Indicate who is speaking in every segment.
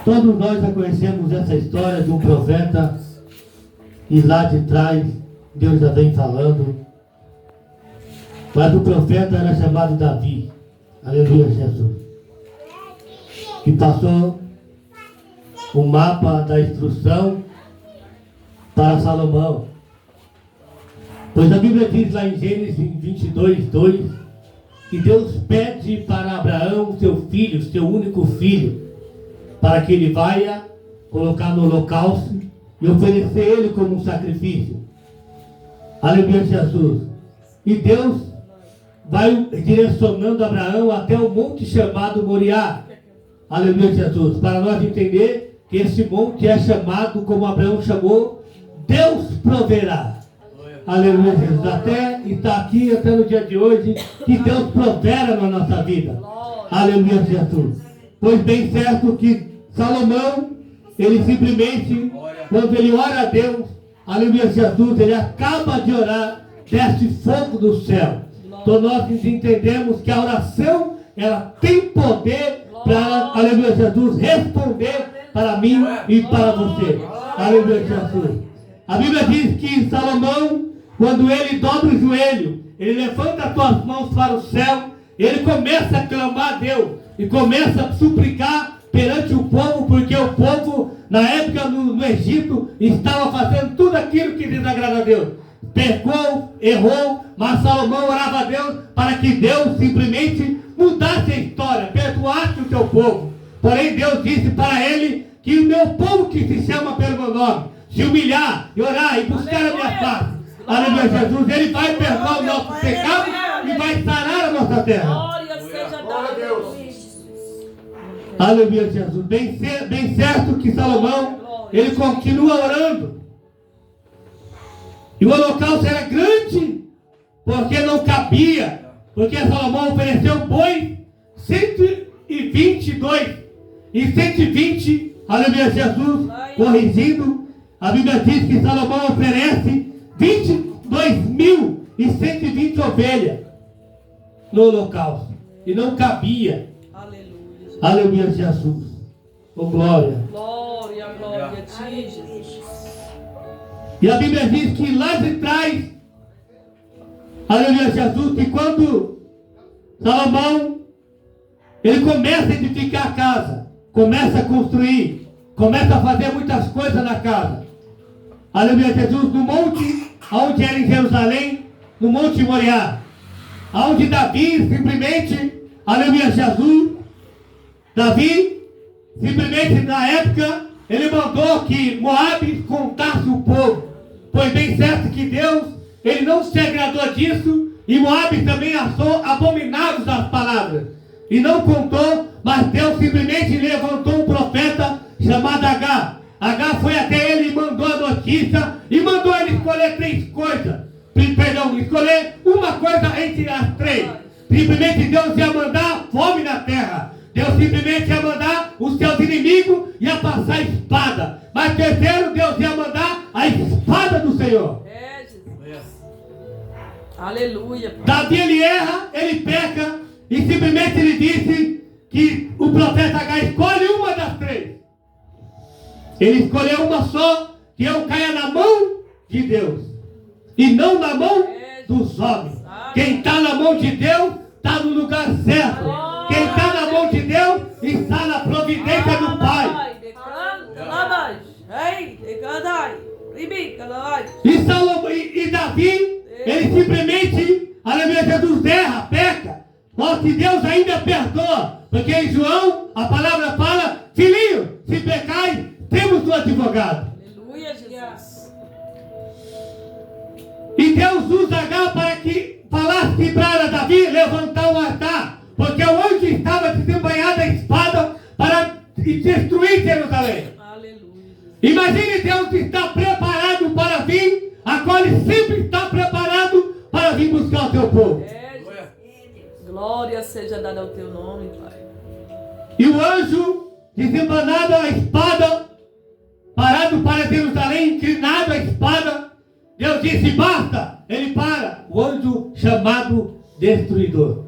Speaker 1: Todos nós já conhecemos essa história de um profeta, e lá de trás Deus já vem falando. Mas o profeta era chamado Davi, aleluia Jesus, que passou o mapa da instrução para Salomão. Pois a Bíblia diz lá em Gênesis 22:2, que Deus pede para Abraão, seu filho, seu único filho, para que ele vá colocar no holocausto e oferecer ele como um sacrifício. Aleluia Jesus. E Deus vai direcionando Abraão até o monte chamado Moriá. Aleluia Jesus. Para nós entender que esse monte é chamado, como Abraão chamou, Deus proverá. Aleluia Jesus. Até está aqui, até no dia de hoje, que Deus provera na nossa vida. Aleluia Jesus. Pois bem certo que Salomão, ele simplesmente, quando ele ora a Deus, aleluia Jesus, ele acaba de orar, desce fogo do céu. Então nós entendemos que a oração, ela tem poder para, aleluia Jesus, responder para mim e para você. Aleluia Jesus. A Bíblia diz que Salomão, quando ele dobra o joelho, ele levanta as suas mãos para o céu, ele começa a clamar a Deus e começa a suplicar perante o povo, porque o povo, na época no Egito, estava fazendo tudo aquilo que desagrada a Deus. Pecou, errou, mas Salomão orava a Deus para que Deus simplesmente mudasse a história, perdoasse o seu povo. Porém Deus disse para ele que o meu povo, que se chama pelo meu nome, se humilhar e orar e buscar a minha face, aleluia Jesus, ele vai perdoar o nosso pecado e vai sarar a nossa terra.
Speaker 2: Glória seja dada a Deus.
Speaker 1: Aleluia Jesus. Bem certo que Salomão, ele continua orando. E o holocausto era grande, porque não cabia, porque Salomão ofereceu boi 122 e 120, aleluia Jesus, corrigindo, a Bíblia diz que Salomão oferece 22.120 ovelhas no holocausto, e não cabia. Aleluia Jesus. Oh glória.
Speaker 2: Glória, glória a ti, Jesus.
Speaker 1: E a Bíblia diz que lá de trás, aleluia Jesus, que quando Salomão, ele começa a edificar a casa, começa a construir, começa a fazer muitas coisas na casa. Aleluia Jesus, no monte, onde era em Jerusalém, no monte Moriá, onde Davi simplesmente, aleluia Jesus, Davi, simplesmente na época, ele mandou que Moabe contasse o povo. Pois bem certo que Deus, ele não se agradou disso, e Moabe também achou abomináveis as palavras. E não contou, mas Deus simplesmente levantou um profeta chamado Agar. Agar foi até ele e mandou a notícia, e mandou ele escolher três coisas. Escolher uma coisa entre as três. Simplesmente Deus ia mandar fome na terra. Deus simplesmente ia mandar os seus inimigos, ia passar a espada. Mas terceiro, Deus ia mandar a espada do Senhor.
Speaker 2: Jesus. Aleluia.
Speaker 1: Davi, ele erra, ele peca, e simplesmente ele disse que o profeta Agar escolhe uma das três. Ele escolheu uma só, que eu caia na mão de Deus, e não na mão dos homens. Quem está na mão de Deus, está no lugar certo. Quem está na mão de Deus está na providência do Pai. E Salomão e Davi, ele simplesmente, aleluia Jesus, erra, peca. Mas que Deus ainda perdoa. Porque em João, a palavra fala, filhinho, se pecais, temos um advogado.
Speaker 2: Aleluia, Jesus.
Speaker 1: E Deus usa Agar para que falasse para Davi levantar o altar. Porque o anjo estava desembanhado a espada para destruir Jerusalém.
Speaker 2: Aleluia.
Speaker 1: Imagine Deus estar preparado para vir, a qual ele sempre está preparado para vir buscar o teu povo.
Speaker 2: Glória seja dada ao teu nome, Pai.
Speaker 1: E o anjo desembanado a espada, parado para Jerusalém, inclinado a espada, Deus disse, basta. Ele para, o anjo chamado destruidor.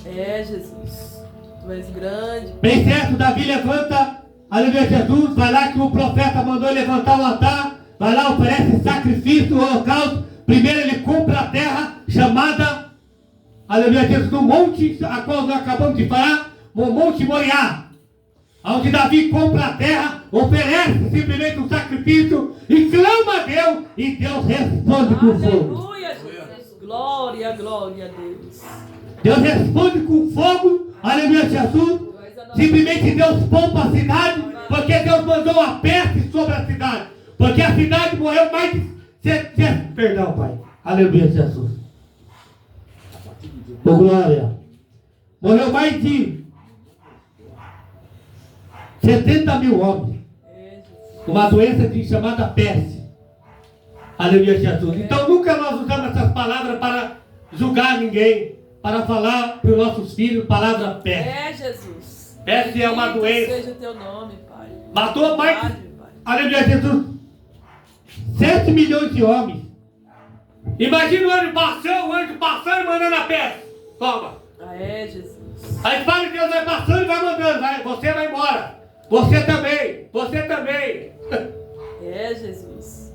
Speaker 2: É, Jesus. Tu és grande.
Speaker 1: Bem certo, Davi levanta, aleluia, Jesus, vai lá que o profeta mandou levantar o altar, vai lá, oferece sacrifício, holocausto. Primeiro ele compra a terra chamada, aleluia, Jesus, no monte, a qual nós acabamos de falar, o Monte Moriá. Onde Davi compra a terra, oferece simplesmente um sacrifício e clama a Deus, e Deus responde com fogo.
Speaker 2: Aleluia, Jesus. Glória, glória a Deus.
Speaker 1: Deus responde com fogo, aleluia, Jesus. Simplesmente Deus poupa a cidade, porque Deus mandou uma peste sobre a cidade. Porque a cidade morreu mais de... Perdão, Pai. Aleluia, Jesus. Oh, glória. Morreu mais de 70 mil homens. Uma doença chamada peste. Aleluia, Jesus. Então nunca nós usamos essas palavras para julgar ninguém, para falar para os nossos filhos palavra peste.
Speaker 2: É, Jesus.
Speaker 1: Peste é uma doença.
Speaker 2: Seja teu nome, Pai.
Speaker 1: Matou mais,
Speaker 2: Verdade, Pai.
Speaker 1: aleluia, Jesus, 7 milhões de homens. Imagina o anjo passando e mandando a peste. Toma.
Speaker 2: Ah, é, Jesus.
Speaker 1: Aí fala que Deus vai passando e vai mandando. Você vai embora. Você também. Você também.
Speaker 2: É, Jesus.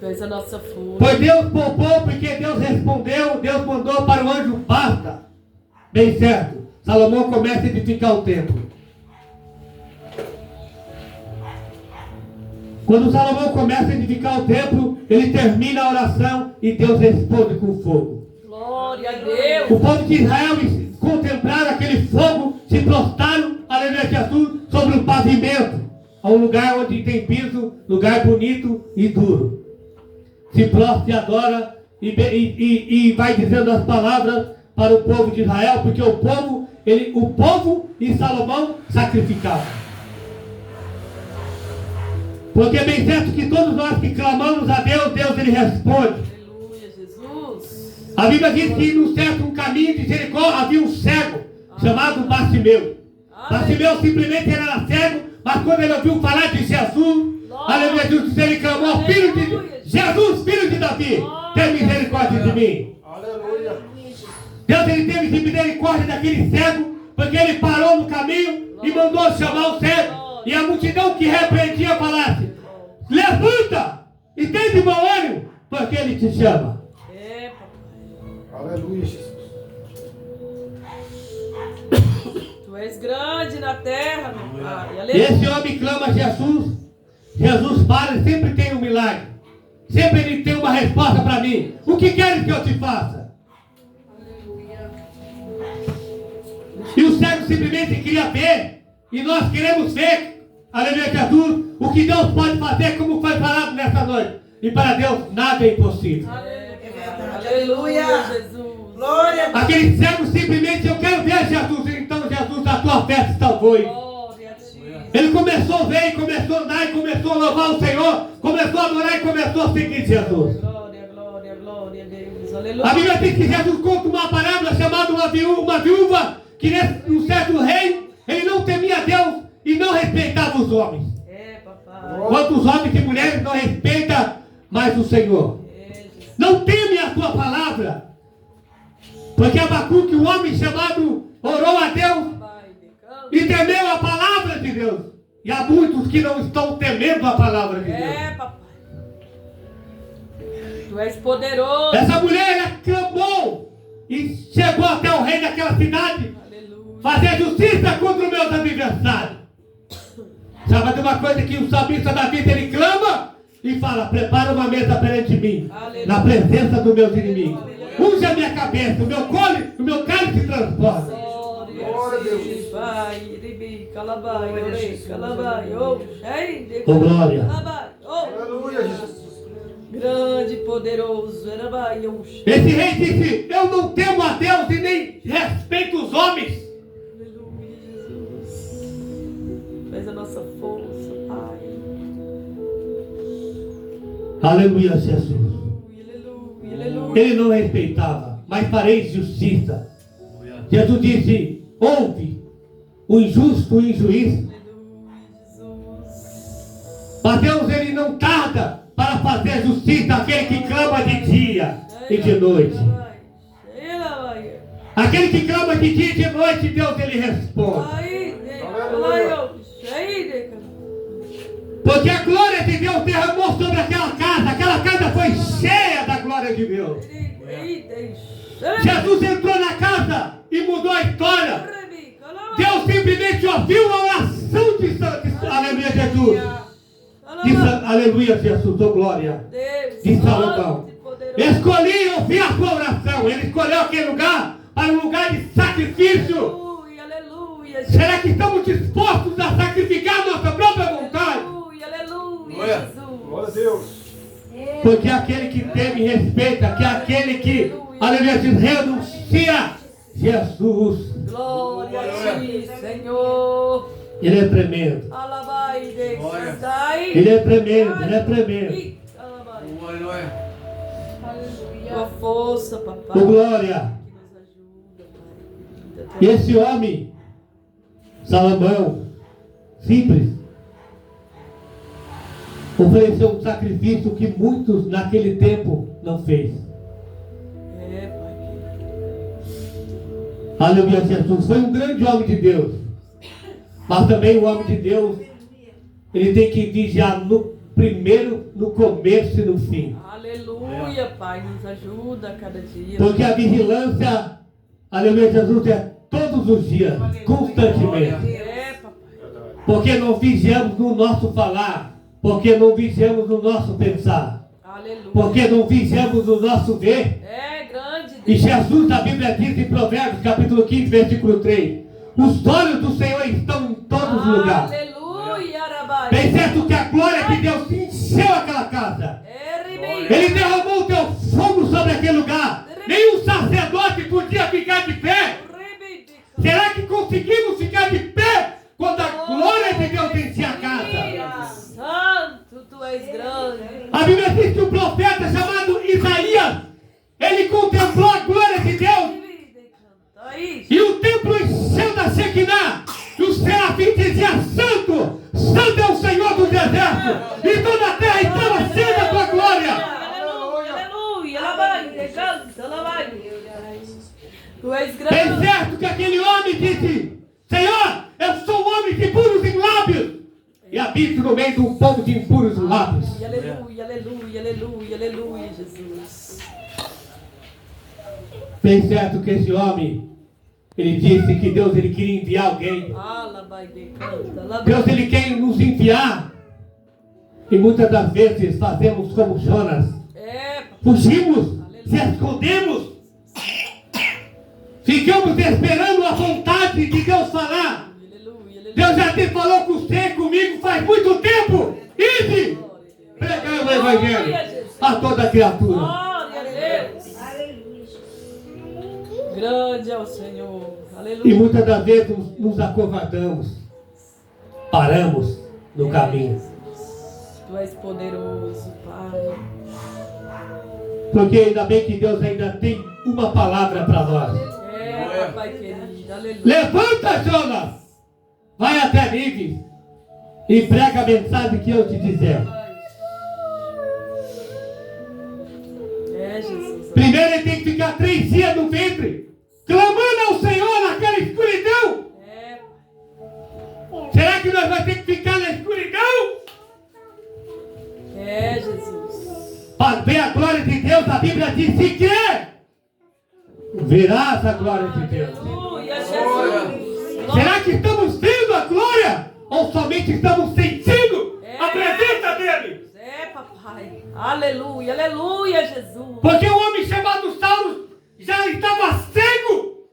Speaker 2: Tu és a nossa fúria.
Speaker 1: Pois Deus poupou, porque Deus respondeu. Deus mandou para o anjo basta. Bem certo. Salomão começa a edificar o templo. Quando Salomão começa a edificar o templo, ele termina a oração e Deus responde com fogo.
Speaker 2: Glória a Deus.
Speaker 1: O povo de Israel contemplaram aquele fogo, se prostraram, aleluia, Jesus, sobre o pavimento, a um lugar onde tem piso, lugar bonito e duro. Se prostra e adora e vai dizendo as palavras para o povo de Israel, porque o povo e Salomão sacrificavam. Porque é bem certo que todos nós que clamamos a Deus, Deus ele responde.
Speaker 2: Aleluia, Jesus.
Speaker 1: A Bíblia diz que no certo caminho de Jericó havia um cego chamado Bartimeu. Bartimeu simplesmente era cego, mas quando ele ouviu falar de Jesus, aleluia, Jesus, ele clamou, filho de Jesus, filho de Davi, tem misericórdia de mim.
Speaker 3: Aleluia.
Speaker 1: Deus ele teve misericórdia daquele cego, porque ele parou no caminho e mandou chamar o cego. E a multidão que repreendia falasse, levanta e tem de bom ânimo, porque ele te chama.
Speaker 2: É, papai.
Speaker 3: Aleluia, Jesus.
Speaker 2: Tu és grande na terra, meu Pai. Aleluia.
Speaker 1: Esse homem clama a Jesus. Jesus para, ele sempre tem um milagre. Sempre ele tem uma resposta para mim. O que queres que eu te faça?
Speaker 2: Aleluia.
Speaker 1: E o cego simplesmente queria ver. E nós queremos ver, aleluia, Jesus, o que Deus pode fazer, como foi falado nessa noite. E para Deus nada é impossível.
Speaker 2: Aleluia, Jesus.
Speaker 3: Glória a Deus.
Speaker 1: Aquele cego simplesmente, eu quero ver Jesus. Então Jesus, a tua fé te salvou.
Speaker 2: Glória a ti.
Speaker 1: Ele começou a ver, começou a andar, e começou a louvar o Senhor, começou a adorar e começou a seguir Jesus.
Speaker 2: Glória, glória, glória a Deus. Aleluia.
Speaker 1: A Bíblia diz que Jesus conta uma parábola chamada uma viúva, que um certo rei, ele não temia Deus e não respeitava os homens.
Speaker 2: É, papai.
Speaker 1: Quantos homens e mulheres não respeitam mais o Senhor?
Speaker 2: É, Jesus.
Speaker 1: Não teme a tua palavra. Porque Abacuque, um homem chamado, orou a Deus
Speaker 2: Pai, decanta.
Speaker 1: e temeu a palavra de Deus. E há muitos que não estão temendo a palavra de Deus.
Speaker 2: É, papai. Tu és poderoso.
Speaker 1: Essa mulher, ela clamou e chegou até o rei daquela cidade,
Speaker 2: Aleluia.
Speaker 1: fazer justiça contra os meus adversários. Sabe de uma coisa que o salmista Davi, ele clama e fala, prepara uma mesa perante mim,
Speaker 2: Aleluia.
Speaker 1: na presença dos meus inimigos.
Speaker 2: Aleluia.
Speaker 1: Unge a minha cabeça, o meu cálice transborda.
Speaker 2: Glória a Deus. Pai, ribi, calabai, orei, calabai, oh, ei,
Speaker 1: Oh, glória.
Speaker 2: calabai, oh.
Speaker 3: Aleluia, Jesus.
Speaker 2: Grande, poderoso, erabai, oh.
Speaker 1: Esse rei disse, eu não temo a Deus e nem respeito os homens.
Speaker 2: Aleluia, Jesus. Tu és a nossa força, Pai.
Speaker 1: Aleluia, Jesus.
Speaker 2: Aleluia, aleluia.
Speaker 1: Ele não respeitava, mas farei justiça. Jesus disse, ouve o injusto e o injuiz.
Speaker 2: Aleluia, Jesus.
Speaker 1: Mas Deus, ele não tarda para fazer justiça àquele que clama de dia e de noite. Aquele que clama de dia e de noite, Deus ele responde. Porque a glória de Deus derramou sobre aquela casa foi cheia da glória de Deus. Jesus entrou na casa e mudou a história. Deus simplesmente ouviu a oração de aleluia, Jesus. Aleluia, Jesus, oh glória. De Salomão. Escolhi ouvir a sua oração. Ele escolheu aquele lugar para um lugar de sacrifício. Será que estamos dispostos a sacrificar nossa própria vontade?
Speaker 3: Glória a Deus.
Speaker 1: Porque aquele que teme e respeita, que aquele que, aleluia, renuncia, Jesus.
Speaker 2: Glória a ti, Senhor.
Speaker 1: Ele é tremendo. Ele é tremendo, ele é tremendo.
Speaker 2: Tua força, papai.
Speaker 1: Oh, glória. E esse homem, Salomão, simples, ofereceu um sacrifício que muitos naquele tempo não fez. Aleluia, Jesus foi um grande homem de Deus. Mas também o homem de Deus, ele tem que vigiar no primeiro, no começo e no fim.
Speaker 2: Aleluia, Pai, nos ajuda a cada dia.
Speaker 1: Porque a vigilância, aleluia, Jesus, é todos os dias, constantemente. Porque não vigiamos no nosso falar, porque não vigiamos no nosso pensar,
Speaker 2: Aleluia.
Speaker 1: porque não vigiamos no nosso ver.
Speaker 2: É grande.
Speaker 1: E Jesus, a Bíblia diz em Provérbios, capítulo 15, versículo 3, os olhos do Senhor estão em todos os lugares.
Speaker 2: Aleluia, Rabai.
Speaker 1: Bem certo que a glória de Deus encheu aquela casa. Ele derramou o teu fogo sobre aquele lugar. Nenhum sacerdote podia ficar de pé. Será que conseguimos ficar de pé quando a glória de Deus enchia a casa?
Speaker 2: Santo, tu és grande.
Speaker 1: A Bíblia diz que um profeta chamado Isaías, ele contemplou a glória de Deus. E o templo encheu da Shekinah. E os serafins diziam: Santo, Santo é o Senhor dos exércitos. E toda a terra estava cheia da tua glória.
Speaker 2: Aleluia, aleluia. Canta, tu és grande.
Speaker 1: Bem certo que aquele homem disse: Senhor, eu sou um homem de puros em lábios. E habito no meio de um povo de impuros lábios.
Speaker 2: Aleluia, aleluia, aleluia, aleluia, Jesus.
Speaker 1: Bem certo que esse homem, ele disse que Deus ele queria enviar alguém. Deus ele quer nos enviar. E muitas das vezes fazemos como Jonas. Fugimos, se escondemos. Ficamos esperando a vontade de Deus falar. Deus já te falou com você, comigo faz muito tempo. Ide pregar o evangelho a toda criatura.
Speaker 2: Glória a Deus. Grande é o Senhor. Aleluia.
Speaker 1: E muitas das vezes nos acovardamos. Paramos no caminho.
Speaker 2: Tu és poderoso, Pai.
Speaker 1: Porque ainda bem que Deus ainda tem uma palavra para nós.
Speaker 2: Pai querido. Aleluia.
Speaker 1: Levanta, Jonas. Vai até Nínive e prega a mensagem que eu te dizer.
Speaker 2: Jesus.
Speaker 1: Primeiro ele tem que ficar 3 dias no ventre, clamando ao Senhor naquela escuridão. Será que nós vamos ter que ficar na escuridão?
Speaker 2: Jesus.
Speaker 1: Para ver a glória de Deus, a Bíblia diz: se crer, verás a glória de Deus.
Speaker 2: Aleluia, Jesus.
Speaker 1: Será que estamos vendo a glória? Ou somente estamos sentindo a presença dele?
Speaker 2: Papai. Aleluia, aleluia, Jesus.
Speaker 1: Porque o homem chamado Saulo já estava cego.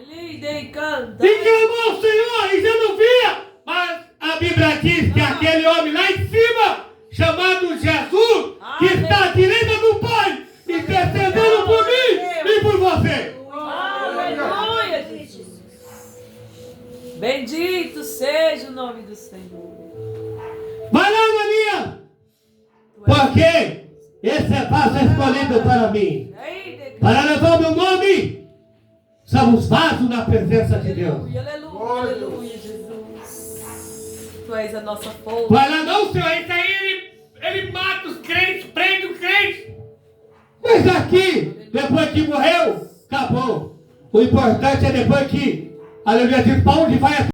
Speaker 2: Ele canta.
Speaker 1: E clamou ao Senhor e já não via. Mas a Bíblia diz que aquele homem lá em cima, chamado Jesus, que está à direita do Pai, intercedendo por mim e por você.
Speaker 2: Aleluia, Jesus. Bendito seja o nome do Senhor.
Speaker 1: Vai lá, Ananias. Porque esse é vaso escolhido para mim. Para levar o meu nome. Somos vasos na presença de Deus.
Speaker 2: Aleluia, aleluia, Jesus. Tu és a nossa força.
Speaker 1: Vai lá não, Senhor. Esse aí ele mata os crentes, prende os crentes. Mas aqui, depois que morreu, acabou. O importante é depois que, aleluia, diz para onde vai a